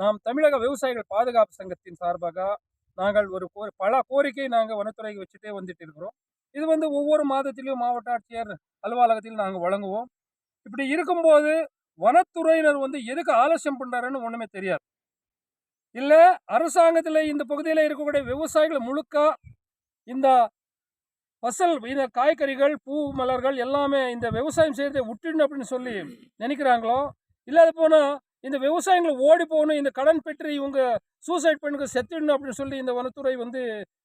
நாம் தமிழக விவசாயிகள் பாதுகாப்பு சங்கத்தின் சார்பாக நாங்கள் பல கோரிக்கை நாங்கள் வனத்துறைக்கு வச்சுட்டே வந்துட்டு இருக்கிறோம். இது ஒவ்வொரு மாதத்திலும் மாவட்ட ஆட்சியர் அலுவலகத்தில் நாங்கள் வழங்குவோம். இப்படி இருக்கும்போது வனத்துறையினர் எதுக்கு ஆலோசனை பண்றாருன்னு ஒண்ணுமே தெரியாது. இல்ல அரசாங்கத்தில் இந்த பகுதியில் இருக்கக்கூடிய விவசாயிகள் முழுக்க இந்த இந்த காய்கறிகள், பூ, மலர்கள் எல்லாமே இந்த விவசாயம் செய்யறதை விட்டுடணும் அப்படின்னு சொல்லி நினைக்கிறாங்களோ, இல்லாத போனால் இந்த விவசாயிகள் ஓடி போகணும், இந்த கடன் பெற்று இவங்க சூசைட் பண்ணுங்க செத்துடணும் அப்படின்னு சொல்லி இந்த வனத்துறை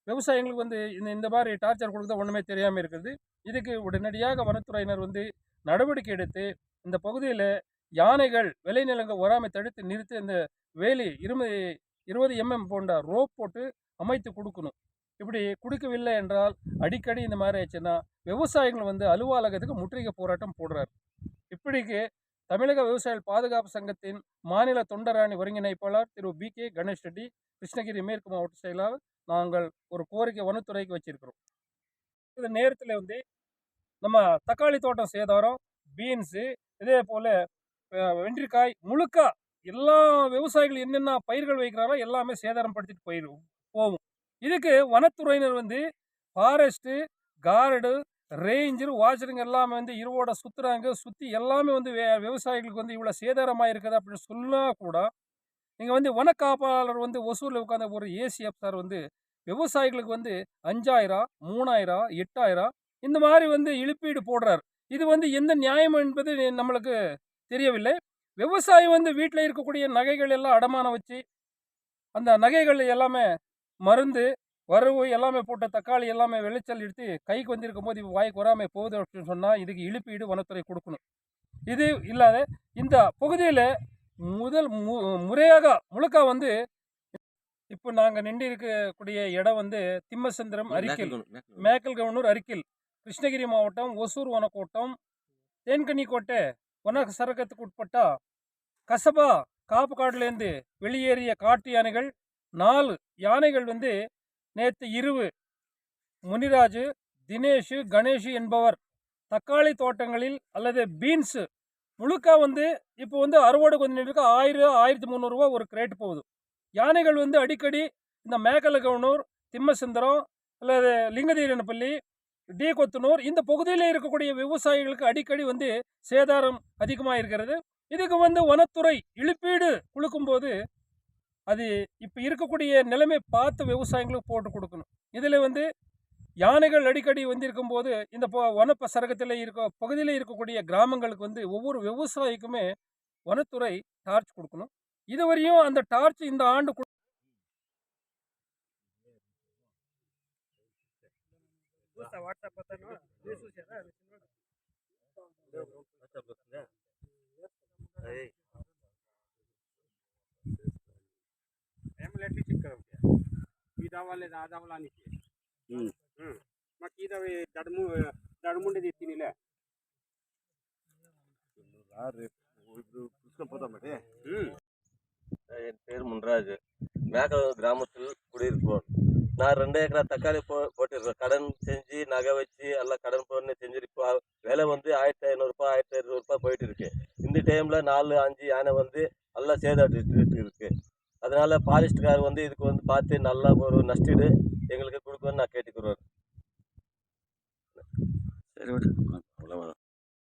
விவசாயிகளுக்கு இந்த மாதிரி டார்ச்சர் கொடுக்குறது ஒன்றுமே தெரியாமல் இருக்குது. இதுக்கு உடனடியாக வனத்துறையினர் நடவடிக்கை எடுத்து இந்த பகுதியில் யானைகள் விளைநிலங்கள் வராமல் தடுத்து நிறுத்தி இந்த வேலி 20 mm போன்ற ரோப் போட்டு அமைத்து கொடுக்கணும். இப்படி கொடுக்கவில்லை என்றால் அடிக்கடி இந்த மாதிரி ஆச்சுன்னா விவசாயிகள் அலுவலகத்துக்கு முற்றுகை போராட்டம் போடுறாரு. இப்படிக்கு தமிழக விவசாயிகள் பாதுகாப்பு சங்கத்தின் மாநில தொண்டராணி ஒருங்கிணைப்பாளர் திரு BK கணேஷ் ரெட்டி, கிருஷ்ணகிரி மேற்கு மாவட்ட செயலாளர், நாங்கள் ஒரு கோரிக்கை வனத்துறைக்கு வச்சிருக்கிறோம். இந்த நேரத்தில் நம்ம தக்காளி தோட்டம் சேதாரம், பீன்ஸு, இதே போல் வெண்டிக்காய் முழுக்க எல்லா விவசாயிகள் என்னென்ன பயிர்கள் வைக்கிறாரோ எல்லாமே சேதாரம் படுத்திட்டு போகும். இதுக்கு வனத்துறையினர் ஃபாரஸ்ட்டு, கார்டு, ரேஞ்சர், வாட்சருங்க எல்லாமே இருவோட சுற்றுறாங்க. சுற்றி எல்லாமே விவசாயிகளுக்கு இவ்வளோ சேதாரமாக இருக்குது அப்படின்னு சொன்னால் கூட நீங்கள் வன காப்பாளர் ஒசூரில் உட்காந்த ஒரு ACF சார் விவசாயிகளுக்கு 5000, 3000, 8000 இந்த மாதிரி இழப்பீடு போடுறார். இது எந்த நியாயம் என்பது நம்மளுக்கு தெரியவில்லை. விவசாயி வீட்டில் இருக்கக்கூடிய நகைகள் எல்லாம் அடமானம் வச்சு அந்த நகைகள் எல்லாமே மருந்து வரவு எல்லாமே போட்ட தக்காளி எல்லாமே விளைச்சல் எடுத்து கைக்கு வந்திருக்கும் போது வாய்க்கு வராமல் போகுது அப்படின்னு சொன்னால் இதுக்கு இழப்பீடு வனத்துறை கொடுக்கணும். இது இல்லாத இந்த பகுதியில் முதல் முறையாக முழுக்க இப்போ நாங்கள் நின்று இருக்கக்கூடிய இடம் திம்மசந்திரம் அரிக்கில், மேக்கல்கவுனூர் அரிக்கில், கிருஷ்ணகிரி மாவட்டம் ஒசூர் வனக்கோட்டம், தேன்கனிக்கோட்டை வன சரகத்துக்கு உட்பட்ட கசபா காப்பு காடுலேருந்து வெளியேறிய காட்டு யானைகள் 4 யானைகள் நேற்று இரவு முனிராஜு, தினேஷு, கணேஷு என்பவர் தக்காளி தோட்டங்களில் அல்லது பீன்ஸு முழுக்க இப்போ அறுவடை கொஞ்சம் இருக்கு 1000, 1300 ரூபா ஒரு கிரேட் போகுது. யானைகள் அடிக்கடி இந்த மேக்கலகவுனூர், திம்மசந்திரம் அல்லது லிங்கதீரனப்பள்ளி, டி கொத்தனூர் இந்த பகுதியில் இருக்கக்கூடிய விவசாயிகளுக்கு அடிக்கடி சேதாரம் அதிகமாக இருக்கிறது. இதுக்கு வனத்துறை இழப்பீடு கொடுக்கும்போது அது இப்போ இருக்கக்கூடிய நிலைமை பார்த்து விவசாயிகளுக்கு போட்டு கொடுக்கணும். இதில் யானைகள் அடிக்கடி இருக்கும்போது இந்த வனப்ப சரகத்தில் பகுதியில் இருக்கக்கூடிய கிராமங்களுக்கு ஒவ்வொரு விவசாயிக்குமே வனத்துறை டார்ச் கொடுக்கணும். இதுவரையும் அந்த டார்ச் இந்த ஆண்டு वाले दादा वाला नहीं मग इधर दडमुंडे देतीनिले என் பேர் முன்ராஜ். மேக்கல் கிராமத்தில் குடியிருப்போம். நான் 2 ஏக்கரா தக்காளி போட்டிருக்கேன். கடன் செஞ்சு நகை வச்சு எல்லாம் கடன் போட்டு செஞ்சிருப்போம். விலை 1500 ரூபாய் 1200 ரூபாய் போயிட்டு இருக்கு. இந்த டைம்ல 4-5 யானை எல்லாம் சேதாட்டு இருக்கு. அதனால ஃபாரஸ்ட்கார் இதுக்கு பார்த்து நல்லா ஒரு நஷ்டீடு எங்களுக்கு கொடுக்கணும்னு நான் கேட்டுக்கிறேன். சரி.